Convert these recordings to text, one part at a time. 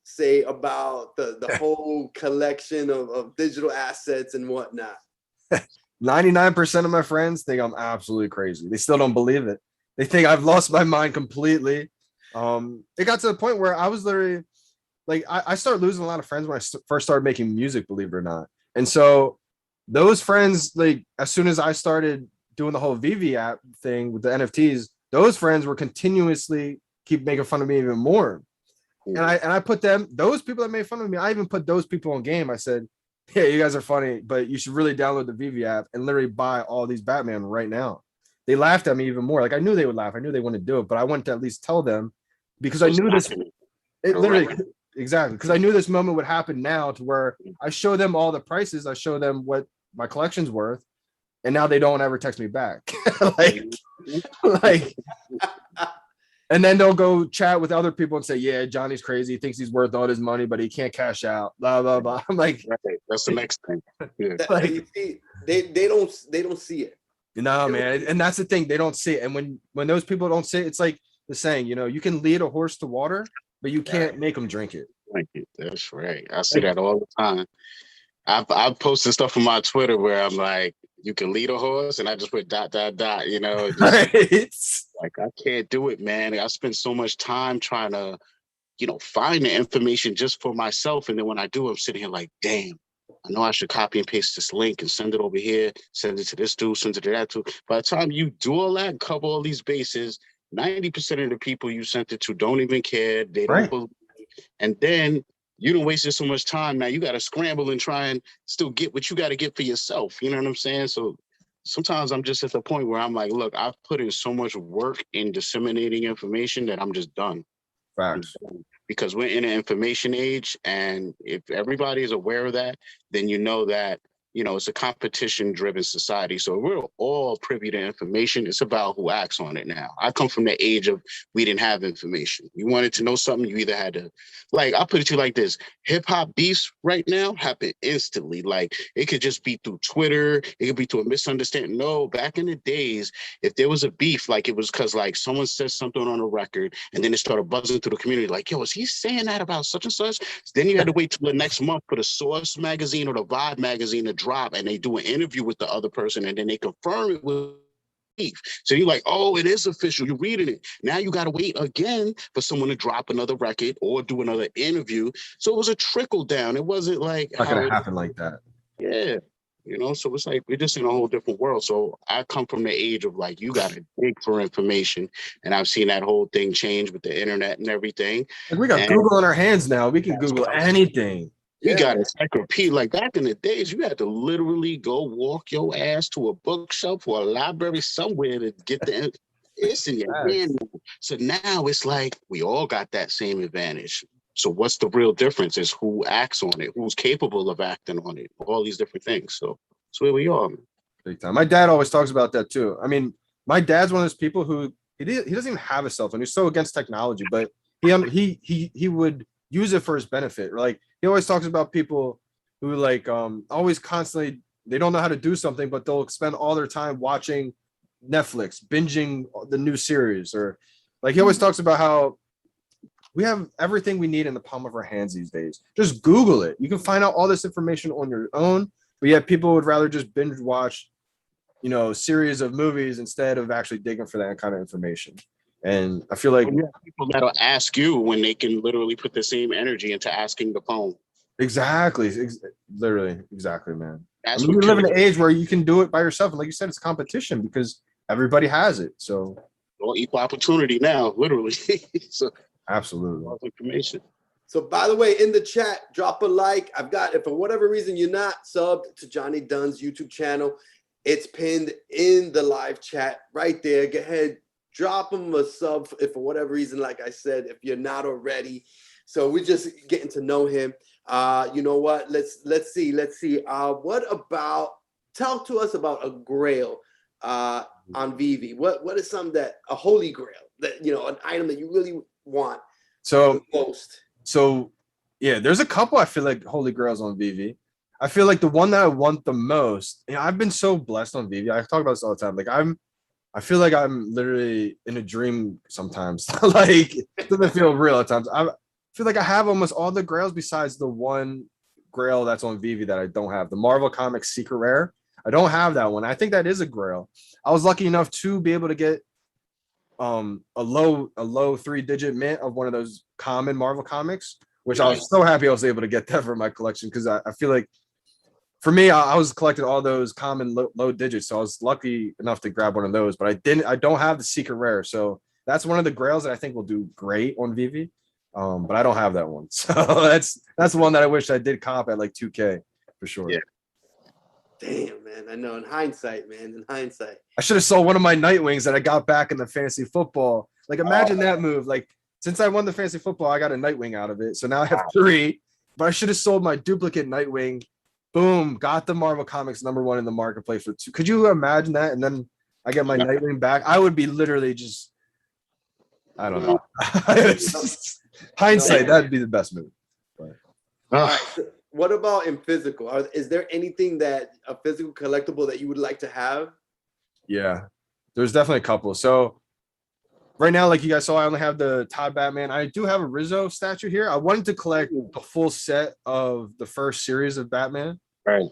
say about the whole collection of digital assets and whatnot? 99% of my friends think I'm absolutely crazy. They still don't believe it. They think I've lost my mind completely. It got to the point where I was literally like, I started losing a lot of friends when I first started making music, believe it or not. And so those friends, like, as soon as I started doing the whole Veve app thing with the NFTs, those friends were continuously keep making fun of me even more. And I put them, those people that made fun of me, I even put those people on game. I said, yeah, you guys are funny, but you should really download the Veve app and literally buy all these Batman right now. They laughed at me even more. Like, I knew they would laugh. I knew they wouldn't do it, but I wanted to at least tell them, because I knew this, it literally, exactly, because I knew this moment would happen now, to where I show them all the prices, I show them what my collection's worth, and now they don't ever text me back. like, and then they'll go chat with other people and say, yeah, Johnny's crazy. He thinks he's worth all his money, but he can't cash out, blah, blah, blah. I'm like, right. That's the next thing. Yeah. Like, you see, they don't see it. No, man. And that's the thing. They don't see it. And when those people don't see it, it's like the saying, you know, you can lead a horse to water, but you can't make them drink it. That's right. I see that all the time. I've posted stuff on my Twitter where I'm like, you can lead a horse, and I just put ... you know, just, like, I can't do it, man. I spend so much time trying to, you know, find the information just for myself. And then when I do, I'm sitting here like, damn, I know I should copy and paste this link and send it over here, send it to this dude, send it to that dude. By the time you do all that, cover all these bases, 90% of the people you sent it to don't even care. They don't believe. And then you don't waste so much time. Now you got to scramble and try and still get what you got to get for yourself. You know what I'm saying? So sometimes I'm just at the point where I'm like, look, I've put in so much work in disseminating information that I'm just done. Facts. Because we're in an information age, and if everybody is aware of that, then you know that, you know, it's a competition-driven society. So we're all privy to information. It's about who acts on it now. I come from the age of we didn't have information. You wanted to know something, you either had to, like, I'll put it to you like this. Hip-hop beefs right now happen instantly. Like, it could just be through Twitter. It could be through a misunderstanding. No, back in the days, if there was a beef, like, it was because, like, someone said something on a record, and then it started buzzing through the community, like, yo, is he saying that about such and such? Then you had to wait till the next month for the Source magazine or the Vibe magazine to drop, and they do an interview with the other person, and then they confirm it with beef. So you're like, oh, it is official. You're reading it. Now you got to wait again for someone to drop another record or do another interview. So it was a trickle down. It wasn't like not gonna happen like that. Yeah. You know, so it's like we're just in a whole different world. So I come from the age of like, you got to dig for information. And I've seen that whole thing change with the internet and everything. Like, we got Google in our hands now. We can Google anything. You got a encyclopedia. Like, back in the days, you had to literally go walk your ass to a bookshelf or a library somewhere to get the it's in your hand. So now it's like we all got that same advantage. So what's the real difference is who acts on it, who's capable of acting on it, all these different things. So that's where we are. Big time. My dad always talks about that too. I mean, my dad's one of those people who he doesn't even have a cell phone. He's so against technology, but he would use it for his benefit. Like, he always talks about people who, like, always constantly, they don't know how to do something, but they'll spend all their time watching Netflix, binging the new series. Or, like, he always talks about how we have everything we need in the palm of our hands these days. Just Google it. You can find out all this information on your own, but yet people would rather just binge watch, you know, series of movies instead of actually digging for that kind of information. And I feel like people that'll ask you when they can literally put the same energy into asking the phone. Exactly. Literally. Exactly, man. I mean, we live in an age where you can do it by yourself. And like you said, it's competition because everybody has it. So all equal opportunity now, literally. So absolutely. All information. So, by the way, in the chat, drop a like. I've got, if for whatever reason you're not subbed to Johnny Dunn's YouTube channel, it's pinned in the live chat right there. Go ahead. Drop them a sub if for whatever reason, like I said, if you're not already. So we're just getting to know him. You know what? Let's see. What about, talk to us about a grail on Veve. What is something that, a holy grail, that, you know, an item that you really want the most? So yeah, there's a couple I feel like holy grails on Veve. I feel like the one that I want the most, you know, I've been so blessed on Veve. I talk about this all the time. Like, I feel like I'm literally in a dream sometimes. Like, it doesn't feel real at times. feel like I have almost all the grails besides the one grail that's on Veve that I don't have. The Marvel Comics Secret Rare. I don't have that one. I think that is a grail. I was lucky enough to be able to get a low 3-digit mint of one of those common Marvel comics, which I was so happy I was able to get that for my collection, because I feel like for me, I was collecting all those common low digits, so I was lucky enough to grab one of those. But I don't have the secret rare, so that's one of the grails that I think will do great on Veve. But I don't have that one, so that's one that I wish I did comp at like 2K for sure. Yeah. Damn, man. I know. In hindsight, man. In hindsight, I should have sold one of my Nightwings that I got back in the fantasy football. Like, imagine that move. Like, since I won the fantasy football, I got a Nightwing out of it, so now I have 3. But I should have sold my duplicate Nightwing. Boom, got the Marvel Comics #1 in the marketplace for 2. Could you imagine that? And then I get my Nightwing back. I would be literally just, I don't know. Hindsight, that'd be the best move. But. All right, so what about in physical? Is there anything that a physical collectible that you would like to have? Yeah, there's definitely a couple. So right now, like you guys saw, I only have the Todd Batman. I do have a Rizzo statue here. I wanted to collect the full set of the first series of Batman. Right.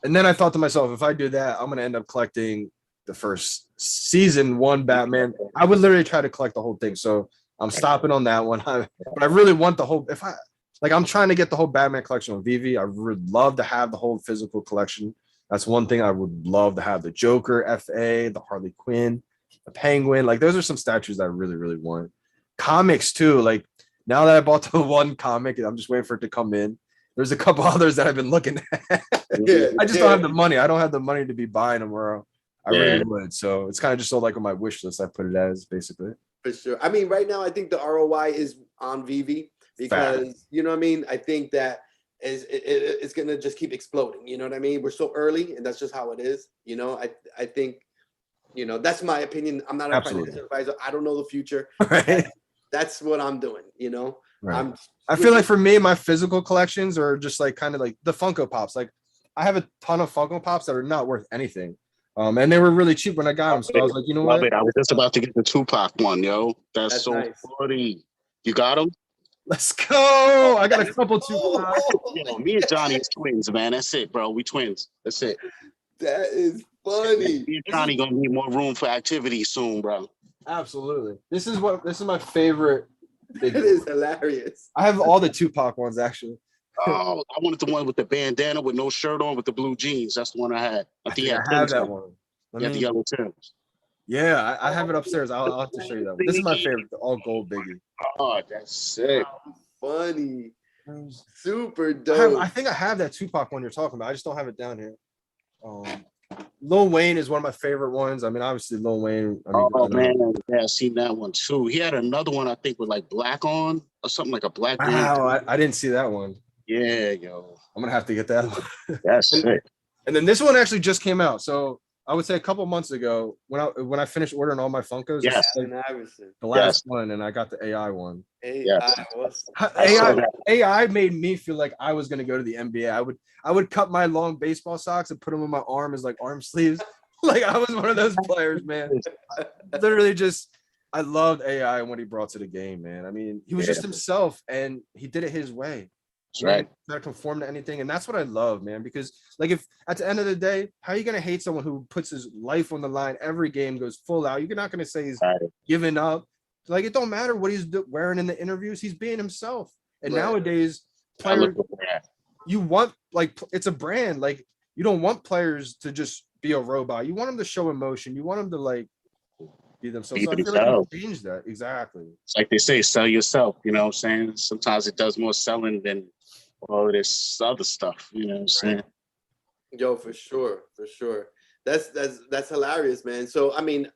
And then I thought to myself, if I do that, I'm going to end up collecting the first season 1 Batman. I would literally try to collect the whole thing. So I'm stopping on that one. But I really want the whole, I'm trying to get the whole Batman collection on Veve. I would love to have the whole physical collection. That's one thing I would love to have. The Joker, FA, the Harley Quinn, the Penguin. Like, those are some statues that I really, really want. Comics too. Like, now that I bought the one comic, I'm just waiting for it to come in. There's a couple others that I've been looking at. I just don't have the money. I don't have the money to be buying them, or I really would. So it's kind of just so like on my wish list, I put it as basically. For sure. I mean, right now, I think the ROI is on Veve because, you know what I mean? I think that it's going to just keep exploding. You know what I mean? We're so early, and that's just how it is. You know, I think, you know, that's my opinion. I'm not a financial advisor. I don't know the future. Right. That's what I'm doing, you know? Right. I feel like for me, my physical collections are just like kind of like the Funko Pops. Like, I have a ton of Funko Pops that are not worth anything. And they were really cheap when I got them. So I was like, you know what? I was just about to get the Tupac one, yo. That's so nice. funny. You got them? Let's go. I got a couple Tupac. Yo, me and Johnny is twins, man. That's it, bro. We twins. That's it. That is funny. Me and Johnny gonna need more room for activity soon, bro. Absolutely. This is my favorite. It is hilarious. I have all the Tupac ones actually. Oh, I wanted the one with the bandana with no shirt on with the blue jeans. That's the one I had. I think I have that one. You have the yellow Timbs. Yeah, I have it upstairs. I'll have to show you that one. This is my favorite, the all gold biggie. Oh, that's sick. Funny. Super dope. I think I have that Tupac one you're talking about. I just don't have it down here. Lil Wayne is one of my favorite ones. I mean, obviously Lil Wayne. Man, yeah, I've seen that one too. He had another one, I think, with like black on or something like a black. Wow, I didn't see that one. Yeah, yo. I'm gonna have to get that one. That's sick. And then this one actually just came out. So I would say a couple months ago when I finished ordering all my Funkos. Yes. Like the last one, and I got the AI one. AI made me feel like I was gonna go to the NBA. I would cut my long baseball socks and put them on my arm as like arm sleeves. Like I was one of those players, man. Literally just I loved AI and what he brought to the game, man. I mean, he was just himself and he did it his way. That's right. Not conform to anything. And that's what I love, man. Because like if at the end of the day, how are you gonna hate someone who puts his life on the line every game, goes full out? You're not gonna say he's giving up. Like it don't matter what he's wearing in the interviews, he's being himself. And nowadays, players, you want like it's a brand. Like you don't want players to just be a robot. You want them to show emotion. You want them to like be themselves. So I feel like you change that. Exactly. It's like they say, sell yourself. You know what I'm saying? Sometimes it does more selling than all this other stuff. You know what I'm saying? Yo, for sure. That's hilarious, man. So I mean,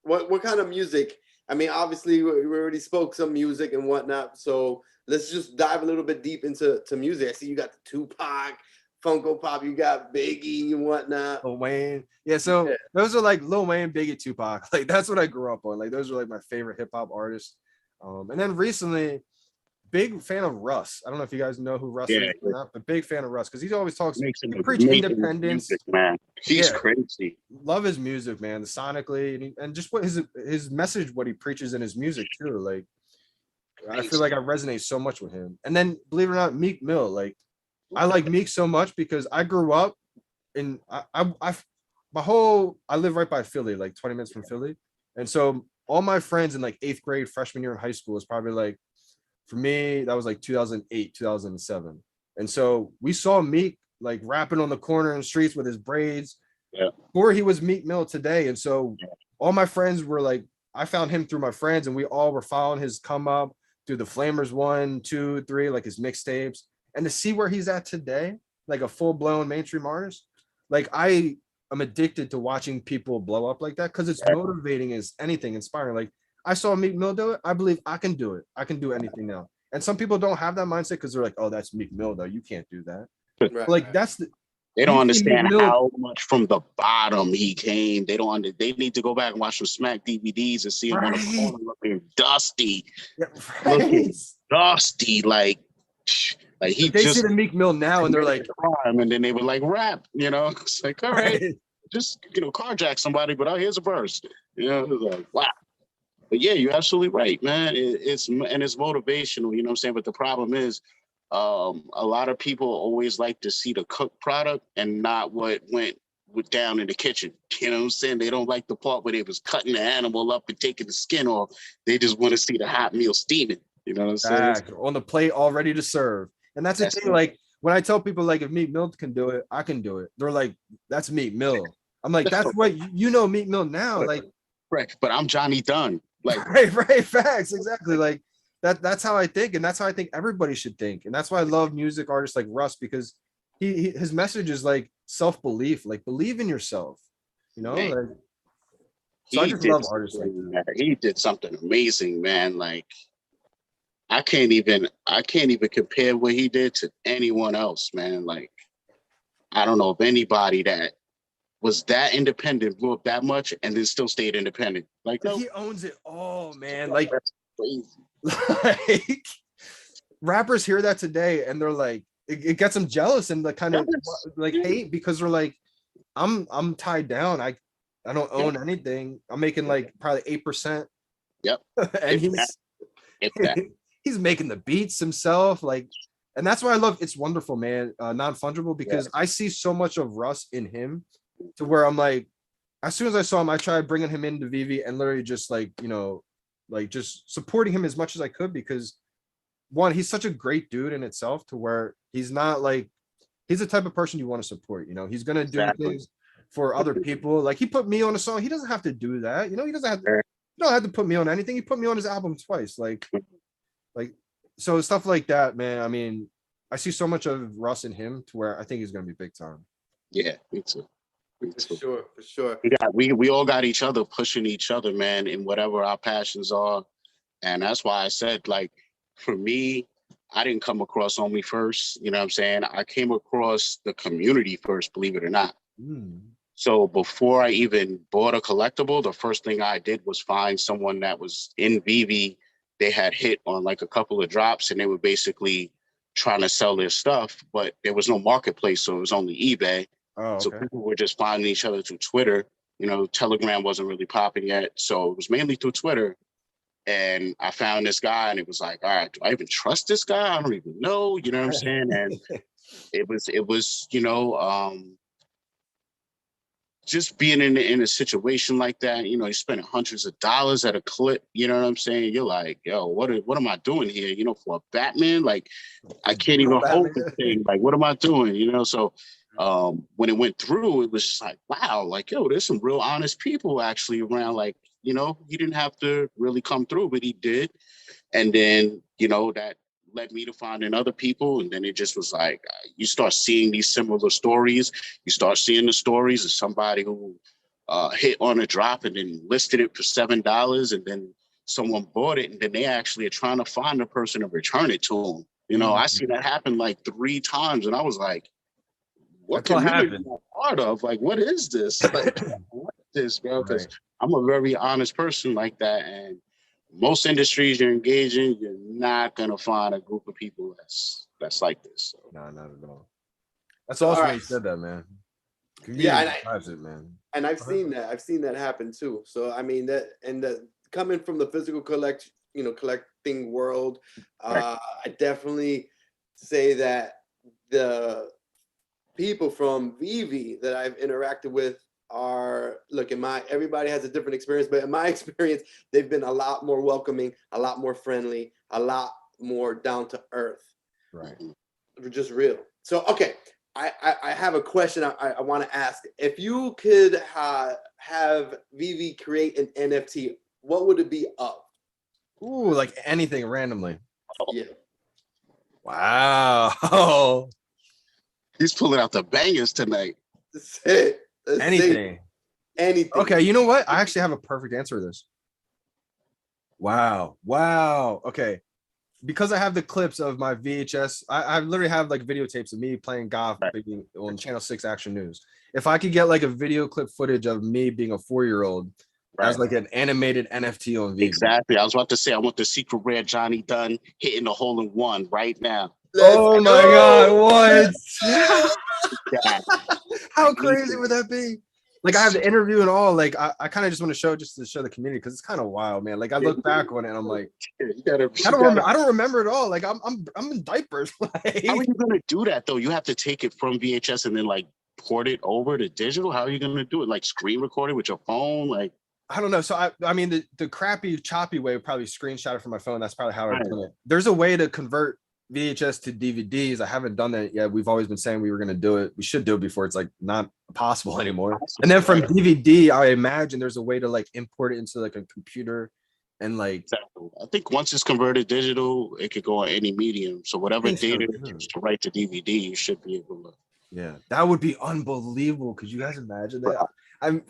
what kind of music? I mean, obviously we already spoke some music and whatnot. So let's just dive a little bit deep into music. I see you got the Tupac, Funko Pop, you got Biggie and whatnot. Lil Wayne. Yeah, so those are like Lil Wayne, Biggie, Tupac. Like that's what I grew up on. Like those are like my favorite hip hop artists. And then recently, big fan of Russ. I don't know if you guys know who Russ is or not, but big fan of Russ because he always talks. He preaches independence. Music, man, he's crazy. Love his music, man. The sonically and just what his message, what he preaches in his music too. Like I feel like I resonate so much with him. And then believe it or not, Meek Mill, like I like Meek so much because I grew up in I live right by Philly, like 20 minutes from Philly. And so all my friends in like 8th grade, freshman year in high school was probably like, for me, that was like 2008, 2007. And so we saw Meek like rapping on the corner in the streets with his braids. Yeah. Or he was Meek Mill today. And so all my friends were like, I found him through my friends, and we all were following his come up through the Flamers 1, 2, 3, like his mixtapes. And to see where he's at today, like a full-blown mainstream artist, like I am addicted to watching people blow up like that because it's motivating as anything, inspiring. Like I saw Meek Mill do it. I believe I can do it. I can do anything now. And some people don't have that mindset because they're like, oh, that's Meek Mill, though. You can't do that. Right. Like that's the They don't understand Mill, how much from the bottom he came. They don't they need to go back and watch some Smack DVDs and see him on the corner looking dusty. Looking dusty, like he they just see the Meek Mill now and they're like crime, and then they would like rap, you know. It's like, all right, just carjack somebody, but oh, here's a verse. You know, it's like, wow. But yeah, you're absolutely right, man. It's motivational, you know what I'm saying? But the problem is, a lot of people always like to see the cooked product and not what went down in the kitchen. You know what I'm saying? They don't like the part where they was cutting the animal up and taking the skin off. They just want to see the hot meal steaming. You know what I'm saying? on the plate, all ready to serve. And that's the thing. Like when I tell people, like, if Meek Mill can do it, I can do it. They're like, that's Meek Mill. I'm like, that's what you know Meek Mill now. Like, right. But I'm Johnny Dunn. Like, right. Facts. Exactly. Like that's how I think. And that's how I think everybody should think. And that's why I love music artists like Russ, because his message is like self-belief, like believe in yourself, you know? Man, like, so I just love artists like that. He did something amazing, man. Like, I can't even compare what he did to anyone else, man. Like, I don't know of anybody that was that independent, blew up that much, and then still stayed independent. Like, no, he owns it all, man. Like, that's crazy. like rappers hear that today and they're like, it gets them jealous and kind of like hate, because they're like, I'm tied down. I don't own anything. I'm making like probably 8%. Yep. And he's making the beats himself, like, and that's why I love It's Wonderful, man. Non-fungible, because I see so much of Russ in him to where I'm like, as soon as I saw him, I tried bringing him into Veve and literally just like, you know, like just supporting him as much as I could, because one, he's such a great dude in itself to where he's not like, he's the type of person you want to support, you know, he's going to do things for other people. Like he put me on a song. He doesn't have to do that. You know, he doesn't have to, you don't have to put me on anything. He put me on his album twice. Like, so stuff like that, man. I mean, I see so much of Russ in him to where I think he's going to be big time. Yeah, me too. For sure. We all got each other pushing each other, man, in whatever our passions are. And that's why I said, like, for me, I didn't come across Only first, you know what I'm saying? I came across the community first, believe it or not. So before I even bought a collectible, the first thing I did was find someone that was in Veve. They had hit on like a couple of drops and they were basically trying to sell their stuff, but there was no marketplace, so it was only eBay. So people were just finding each other through Twitter. You know, Telegram wasn't really popping yet, so it was mainly through Twitter. And I found this guy, and it was like, all right, do I even trust this guy? I don't even know. You know what I'm saying? And it was, you know, just being in a situation like that. You know, you're spending hundreds of dollars at a clip. You know what I'm saying? You're like, yo, what am I doing here? You know, for a Batman, like I can't even hold the thing. Like, what am I doing? You know, so. When it went through, it was just like, wow, like, yo, there's some real honest people actually around. Like, you know, he didn't have to really come through, but he did. And then, you know, that led me to finding other people. And then it just was like, you start seeing these similar stories. You start seeing the stories of somebody who hit on a drop and then listed it for $7. And then someone bought it. And then they actually are trying to find the person to return it to them. You know, I see that happen like 3 times. And I was like, what community am I part of? Like, what is this? Like, what is this, bro? Because I'm a very honest person like that. And most industries you're engaged in, you're not going to find a group of people that's like this. So. No, not at all. That's awesome when you said that, man. And I've seen that. I've seen that happen too. So, I mean, coming from the physical collecting world. I definitely say that the people from Veve that I've interacted with are, look, everybody has a different experience, but in my experience, they've been a lot more welcoming, a lot more friendly, a lot more down to earth. Right. Just real. So, okay. I have a question I want to ask. If you could have Veve create an NFT, what would it be of? Ooh, like anything randomly. Yeah. Wow. He's pulling out the bangers tonight. That's it. That's Anything. it. Anything. Okay, you know what? I actually have a perfect answer to this. Wow. Wow. Okay. Because I have the clips of my VHS, I literally have like videotapes of me playing golf on Channel 6 Action News. If I could get like a video clip footage of me being a 4-year-old as like an animated NFT on Veve. Exactly. I was about to say, I want the secret rare Johnny Dunn hitting the hole in one right now. Oh my God, what? How crazy would that be? Like I have the interview and all. Like I kind of just want to show the community because it's kind of wild, man. Like I look back on it and I'm like, I don't remember it all. Like I'm in diapers. Like, how are you gonna do that though? You have to take it from VHS and then like port it over to digital. How are you gonna do it? Like screen record it with your phone? Like I don't know. So I mean the crappy choppy way would probably screenshot it from my phone. That's probably how I do it. There's a way to convert VHS to DVDs. I haven't done that yet. We've always been saying we were going to do it. We should do it before it's like not possible anymore. And then from DVD, I imagine there's a way to like import it into like a computer and like. Exactly. I think once it's converted digital, it could go on any medium. So whatever data is to write to DVD, you should be able to. Yeah, that would be unbelievable. Could you guys imagine that?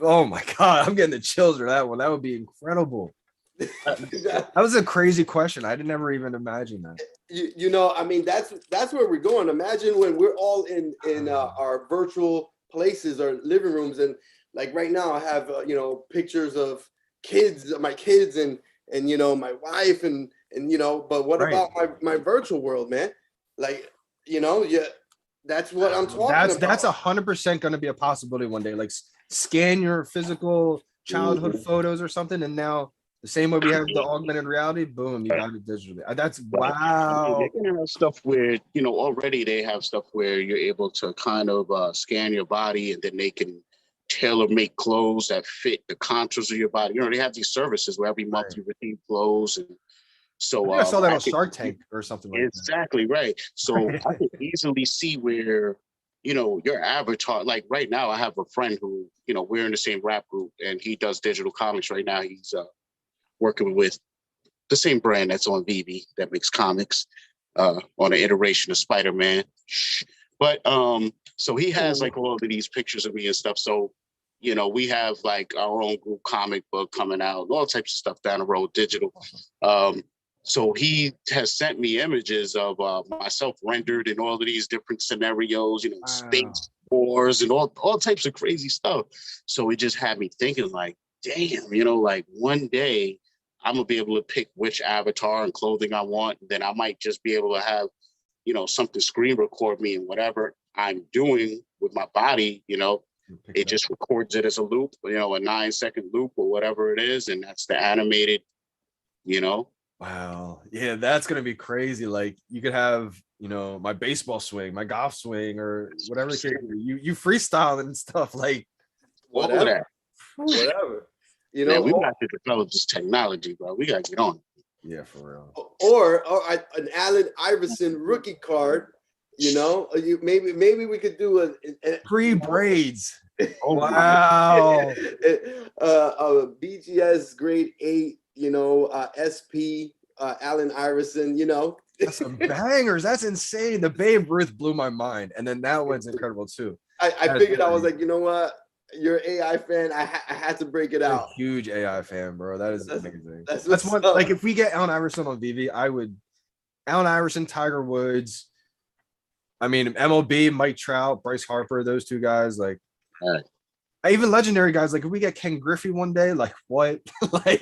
Oh my God, I'm getting the chills for that one. That would be incredible. That was a crazy question. I didn't ever even imagine that. I mean, that's where we're going. Imagine when we're all in our virtual places or living rooms, and like right now I have pictures of my kids and my wife and but what about my virtual world, man? Like that's what I'm talking about. That's 100% going to be a possibility one day. Like scan your physical childhood photos or something, and now the same way we have the augmented reality, boom, you got it digitally. That's wow. They're gonna have stuff where already they have stuff where you're able to kind of scan your body, and then they can tailor make clothes that fit the contours of your body. They have these services where every month you receive clothes, and so I saw that on Shark Tank or something like that. Exactly right. So I could easily see where your avatar. Like right now, I have a friend who we're in the same rap group, and he does digital comics right now. He's working with the same brand that's on Veve that makes comics on an iteration of Spider-Man. But so he has like all of these pictures of me and stuff. So, we have like our own group comic book coming out, all types of stuff down the road, digital. So he has sent me images of myself rendered in all of these different scenarios, space wars and all types of crazy stuff. So it just had me thinking like, damn, like one day I'm gonna be able to pick which avatar and clothing I want. Then I might just be able to have, something screen record me and whatever I'm doing with my body, it just records it as a loop, a 9-second loop or whatever it is. And that's the animated, Wow. Yeah, that's gonna be crazy. Like you could have, my baseball swing, my golf swing, or whatever the case. You freestyle and stuff like whatever. Man, we got to develop this technology, bro. We gotta get on. Yeah, for real. Or an Allen Iverson rookie card. Maybe we could do a pre-braids. Oh, wow. A BGS grade 8, SP Allen Iverson. That's some bangers. That's insane. The Babe Ruth blew my mind, and then that one's incredible too. I figured I was like, you know what? You're an AI fan. I had to break it out. I'm a huge AI fan, bro. That's amazing. That's one. Like if we get Allen Iverson on Veve, I would. Allen Iverson, Tiger Woods. I mean, MLB, Mike Trout, Bryce Harper, those two guys. Like, even legendary guys. Like if we get Ken Griffey one day, like what? Like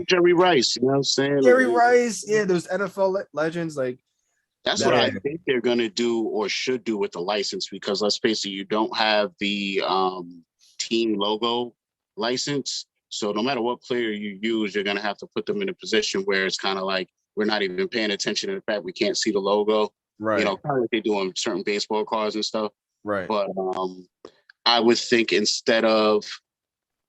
Jerry Rice. You know what I'm saying? Jerry Rice. Yeah, those NFL legends. Like that's what I think they're gonna do or should do with the license, because let's face it, you don't have the team logo license. So no matter what player you use, you're gonna have to put them in a position where it's kind of like we're not even paying attention to the fact we can't see the logo. Right. You know, kind of like they do on certain baseball cards and stuff. Right. But I would think instead of,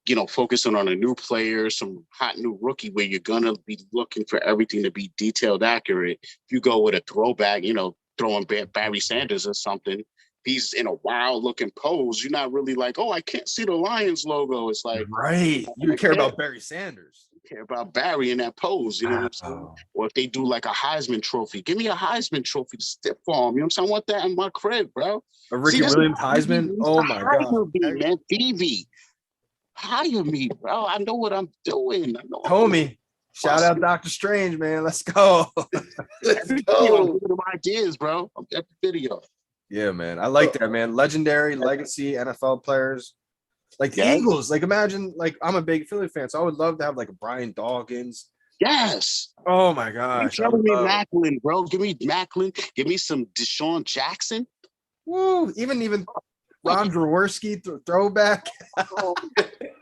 you know, focusing on a new player, some hot new rookie where you're gonna be looking for everything to be detailed accurate, if you go with a throwback, you know, throwing Barry Sanders or something, he's in a wild looking pose. You're not really like, oh, I can't see the Lions logo. It's like, right. You care about Barry Sanders. You care about Barry in that pose. You know what I'm saying? Or if they do like a Heisman trophy, give me a Heisman trophy to stiff arm. You know what I'm saying? I want that in my crib, bro. A Ricky Williams Heisman. Oh my god, man, Veve. Hire me, bro. I know what I'm doing. I know homie. Shout out Dokta Strange, man. Let's go. Let's go. Ideas, bro. I'm at the video. Yeah, man. I like that, man. Legendary legacy NFL players. Like the Eagles. Like imagine, like I'm a big Philly fan, so I would love to have like a Brian Dawkins. Yes. Oh my gosh. Give me Macklin, bro. Give me Macklin. Give me some Deshaun Jackson. Woo. Even Ron Jaworski throwback.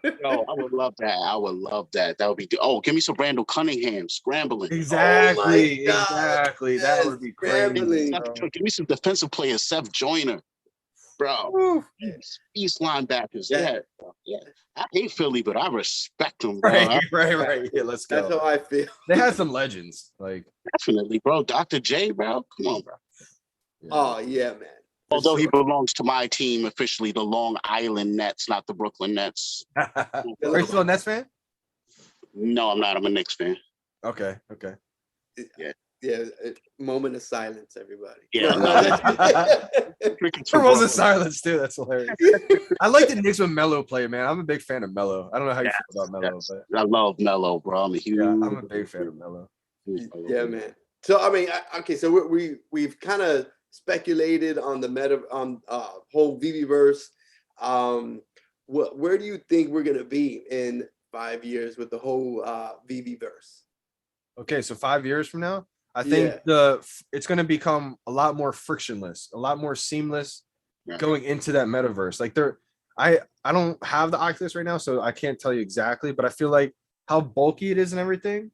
No, I would love that. I would love that. That would be. Oh, give me some Randall Cunningham scrambling. Exactly. Exactly. Yes, that would be crazy. Give me some defensive players, Seth Joyner, bro. East linebackers. Yeah. I hate Philly, but I respect them, bro. Right. Yeah, let's go. That's how I feel. They had some legends, like definitely, bro. Dr. J, bro. Come on, bro. Yeah. Oh yeah, man. Although he belongs to my team officially, the Long Island Nets, not the Brooklyn Nets. Are you still a Nets fan? No, I'm not. I'm a Knicks fan. Okay. Yeah. Moment of silence, everybody. Yeah. There was a silence too. That's hilarious. I like the Knicks with Melo play, man. I'm a big fan of Melo. I don't know how you feel about Melo, but I love Melo, bro. I'm a big fan of Melo. Yeah, man. So I mean, okay, so we've kind of speculated on the whole Veveverse. Where do you think we're gonna be in 5 years with the whole Veveverse? Okay, so 5 years from now, I think it's gonna become a lot more frictionless, a lot more seamless going into that metaverse. Like I don't have the Oculus right now, so I can't tell you exactly, but I feel like how bulky it is and everything,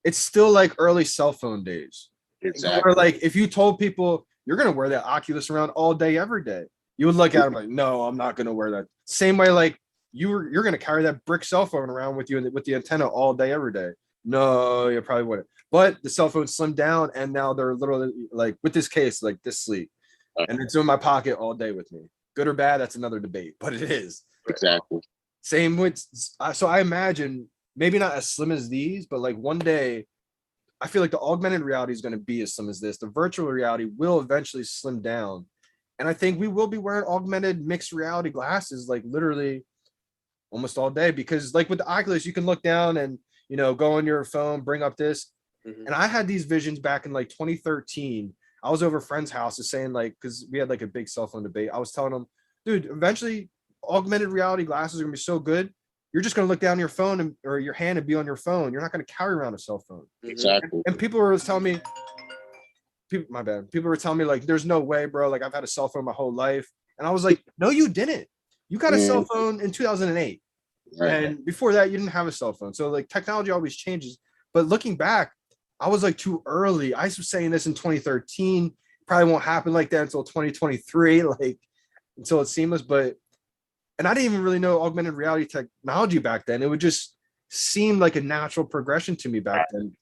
it's still like early cell phone days. Exactly. Where like if you told people you're gonna wear that Oculus around all day, every day, you would look at them like, no, I'm not gonna wear that. Same way, like you're gonna carry that brick cell phone around with you with the antenna all day, every day. No, you probably wouldn't. But the cell phone slimmed down, and now they're literally like with this case, like this sleek, and it's in my pocket all day with me. Good or bad, that's another debate, but it is. Exactly. Same with, so I imagine maybe not as slim as these, but like one day, I feel like the augmented reality is going to be as slim as this. The virtual reality will eventually slim down. And I think we will be wearing augmented mixed reality glasses, like literally almost all day, because like with the Oculus, you can look down and, you know, go on your phone, bring up this. And I had these visions back in like 2013. I was over a friend's house saying like, cause we had like a big cell phone debate. I was telling them, dude, eventually augmented reality glasses are gonna be so good. You're just gonna look down your phone or your hand and be on your phone. You're not gonna carry around a cell phone. Exactly. And people were telling me, my bad. People were telling me like, there's no way, bro. Like I've had a cell phone my whole life. And I was like, no, you didn't. You got a cell phone in 2008. Right. And before that, you didn't have a cell phone. So like technology always changes. But looking back, I was like too early. I was saying this in 2013. Probably won't happen like that until 2023, like until it's seamless. And I didn't even really know augmented reality technology back then. It would just seem like a natural progression to me back then.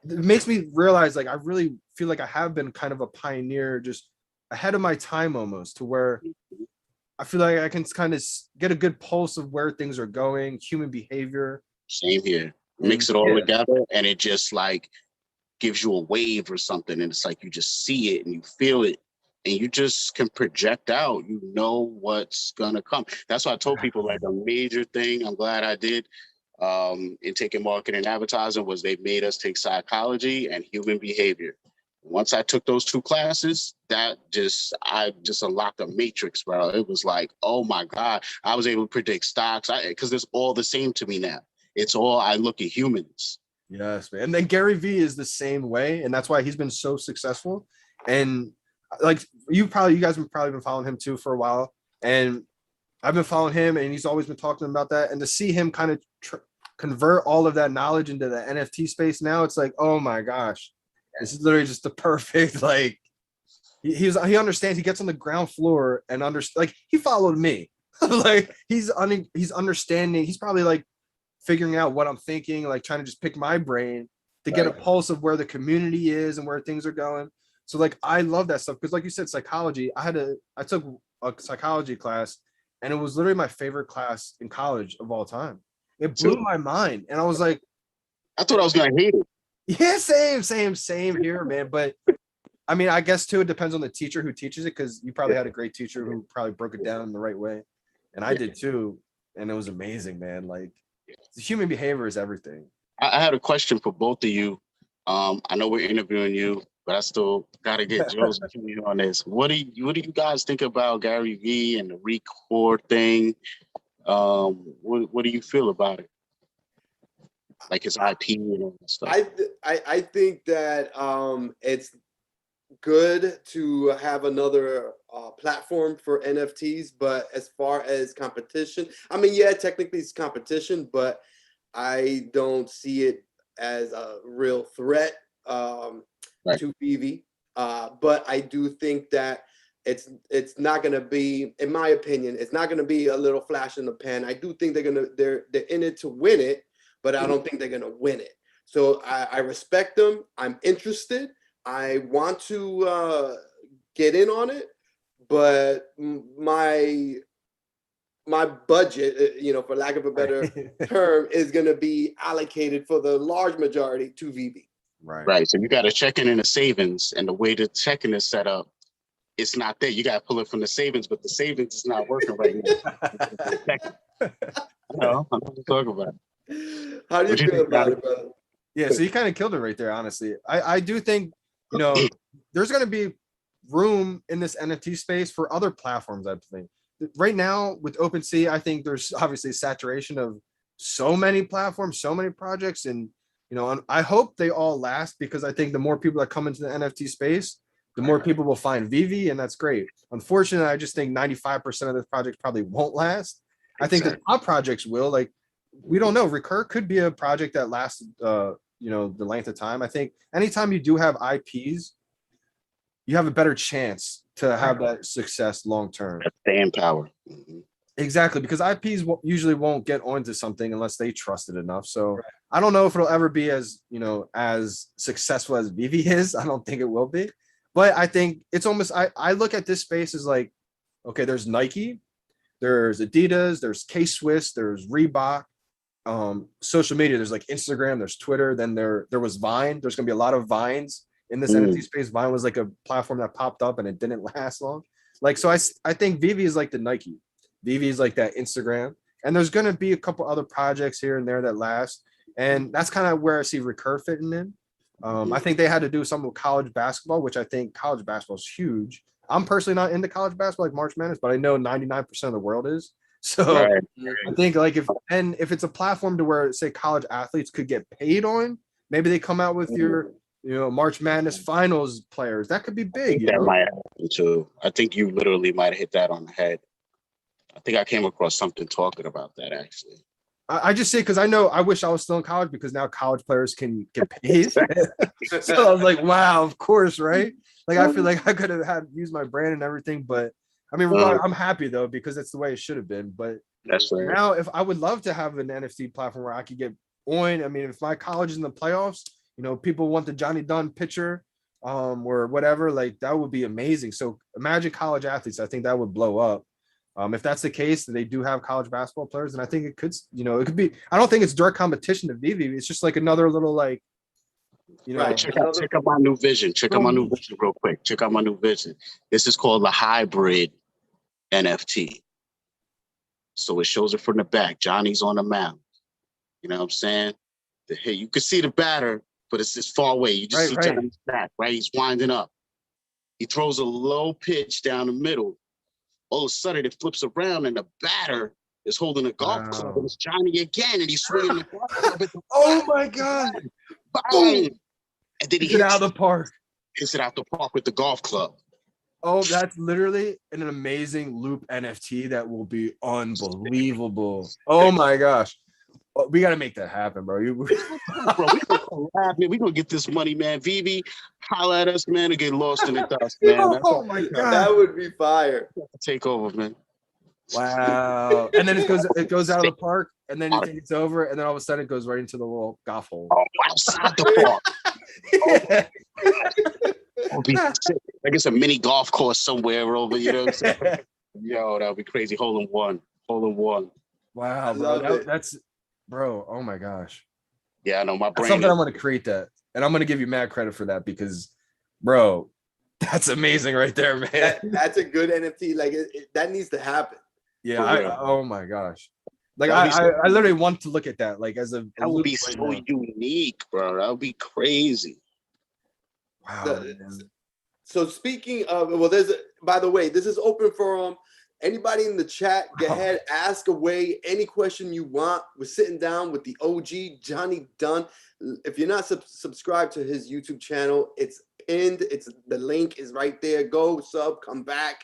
It makes me realize like I really feel like I have been kind of a pioneer, just ahead of my time almost, to where I feel like I can kind of get a good pulse of where things are going, human behavior. Same here. Mix it all together, and it just like gives you a wave or something, and it's like you just see it and you feel it, and you just can project out. You know what's gonna come. That's why I told people like a major thing I'm glad I did in taking marketing and advertising was they made us take psychology and human behavior. Once I took those two classes, I just unlocked a matrix, bro. It was like, oh my God, I was able to predict stocks because it's all the same to me now. It's all, I look at humans. Yes, man. And then Gary Vee is the same way. And that's why he's been so successful. And like you guys have probably been following him too for a while. And I've been following him, and he's always been talking about that. And to see him kind of convert all of that knowledge into the NFT space now, it's like, oh my gosh, this is literally just the perfect like. He understands. He gets on the ground floor and like he followed me. Like he's understanding. He's probably like figuring out what I'm thinking, like trying to just pick my brain to get a pulse of where the community is and where things are going. So like I love that stuff because like you said, psychology. I took a psychology class, and it was literally my favorite class in college of all time. It blew my mind, and I was like, I thought I was gonna hate it. Yeah, same here, man. But I mean, I guess too, it depends on the teacher who teaches it, because you probably had a great teacher who probably broke it down in the right way, and I did too, and it was amazing, man. Like, human behavior is everything. I had a question for both of you. I know we're interviewing you, but I still gotta get Joe's opinion on this. What do you guys think about Gary Vee and the record thing? What do you feel about it? Like his IP and all that stuff. I think that it's good to have another platform for NFTs, but as far as competition, I mean, yeah, technically it's competition, but I don't see it as a real threat to Veve. But I do think that it's not going to be, in my opinion, it's not going to be a little flash in the pan. I do think they're in it to win it, but I don't think they're going to win it. So I respect them. I'm interested. I want to get in on it, but my budget, for lack of a better term, is going to be allocated for the large majority to Veve. Right. So you got to check in the savings, and the way the checking is set up, it's not there. You got to pull it from the savings, but the savings is not working right now. No, I'm not talking about it. How do you feel about it, brother? Yeah, so you kind of killed it right there, honestly. I do think, there's going to be room in this NFT space for other platforms, I think. Right now, with Opensea, I think there's obviously saturation of so many platforms, so many projects, and I hope they all last, because I think the more people that come into the NFT space, the more people will find Veve, and that's great. Unfortunately, I just think 95% of this project probably won't last. I think the top projects will. Like, we don't know. Recur could be a project that lasts, the length of time. I think anytime you do have IPs, you have a better chance to have that success long term. Staying power. Exactly, because IPs usually won't get onto something unless they trust it enough. So I don't know if it'll ever be as successful as Veve is. I don't think it will be, but I think it's almost. I look at this space as like, okay, there's Nike, there's Adidas, there's K-Swiss, there's Reebok. Social media, there's like Instagram, there's Twitter, then there was Vine. There's gonna be a lot of Vines in this NFT space. Vine was like a platform that popped up and it didn't last long. Like, so I think Veve is like the Nike. Veve is like that Instagram, and there's gonna be a couple other projects here and there that last, and that's kind of where I see Recur fitting in. I think they had to do something with college basketball, which I think college basketball is huge. I'm personally not into college basketball like March Madness, but I know 99% of the world is. So I think like if it's a platform to where, say, college athletes could get paid on, maybe they come out with your March Madness finals players. That could be big. That might happen too. I think you literally might have hit that on the head. I think I came across something talking about that actually. I just say, because I wish I was still in college, because now college players can get paid. So I was like, wow, of course, right? Like, I feel like I could have used my brand and everything, but I mean, I'm happy though, because it's the way it should have been. But that's right. Now, if I would love to have an NFT platform where I could get on. I mean, if my college is in the playoffs, people want the Johnny Dunn picture, or whatever, like that would be amazing. So imagine college athletes. I think that would blow up. If that's the case, they do have college basketball players, and I think it could, it could be. I don't think it's direct competition to Veve. It's just like another little like. Right. Check out my new vision. Check out my new vision real quick. Check out my new vision. This is called the hybrid NFT. So it shows it from the back. Johnny's on the mound. You know what I'm saying? Hey, you can see the batter, but it's just far away. You just see Johnny's back, right? He's winding up. He throws a low pitch down the middle. All of a sudden, it flips around, and the batter is holding a golf club, and it's Johnny again, and he's swinging the golf club at the oh my God. Boom! And then he hits it out of the park. Hits it out the park with the golf club. Oh, that's literally an amazing loop NFT that will be unbelievable. Oh my gosh. Oh, we got to make that happen, bro. Bro, we gonna collab, man. We gonna get this money, man. Vivi, holla at us, man, and get lost in the dust, man. That's Oh all. my That god. would be fire. Take over, man. Wow. And then it goes out of the park, and then you think it's over, and then all of a sudden it goes right into the little golf hole. Oh, outside the park. Yeah. It'll be sick. I guess a mini golf course somewhere over, you know what I'm saying? Yo, that would be crazy. Hole in one. Hole in one. Wow, Love bro. it. That's bro. Oh my gosh. Yeah, I know my That's brain. something I'm gonna create that, and I'm gonna give you mad credit for that because, bro, that's amazing right there, man. That's a good NFT. Like that needs to happen. Yeah. For real. Oh my gosh. Like That'd be I literally want to look at that like as a That would be loop right so now. unique, bro. That would be crazy. Wow. The- man. So speaking of, well, by the way, this is open for anybody in the chat. Go ahead, ask away any question you want. We're sitting down with the OG Johnny Dunn. If you're not subscribed to his YouTube channel, it's pinned. The link is right there. Go sub, come back.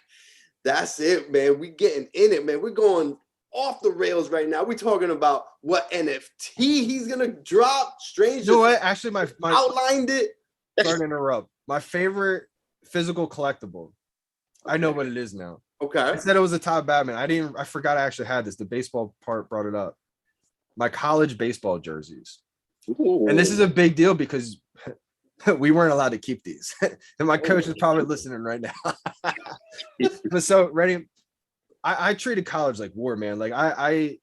That's it, man. We getting in it, man. We're going off the rails right now. We're talking about what NFT he's gonna drop. Strange. You know what? Actually, my outlined it. sorry to interrupt. My favorite physical collectible. I know what it is now. Okay. I said it was a top Batman. I forgot I actually had this. The baseball part brought it up. My college baseball jerseys. Ooh. And this is a big deal because we weren't allowed to keep these. And my coach is probably listening right now. But so ready. I treated college like war, man. Like I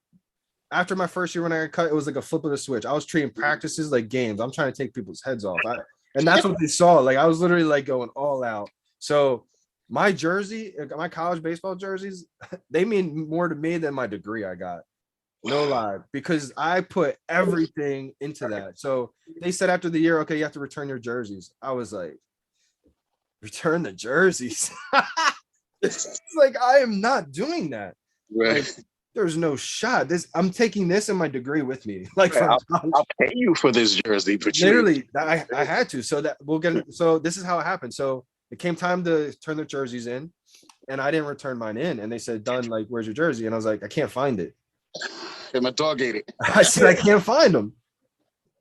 after my first year when I got cut, it was like a flip of the switch. I was treating practices like games. I'm trying to take people's heads off. And that's what they saw. Like I was literally like going all out. So my jersey, my college baseball jerseys, they mean more to me than my degree I got. No lie, because I put everything into that. So they said after the year, okay, you have to return your jerseys. I was like, return the jerseys. It's like I am not doing that. Right. Like, there's no shot. I'm taking this and my degree with me. Like from I'll pay you for this jersey, but literally, I had to. So that we'll get. So this is how it happened. So it came time to turn the jerseys in, and I didn't return mine in. And they said, "Dunn, like, where's your jersey?" And I was like, "I can't find it." and my dog ate it. I said, "I can't find them."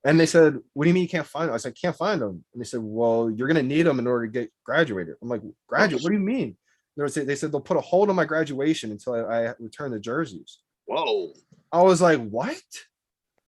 And they said, "What do you mean you can't find them?" I said, "I can't find them." And they said, "Well, you're gonna need them in order to get graduated." I'm like, "Graduate? What do you mean?" They said they'll put a hold on my graduation until I return the jerseys. Whoa. I was like, "What?"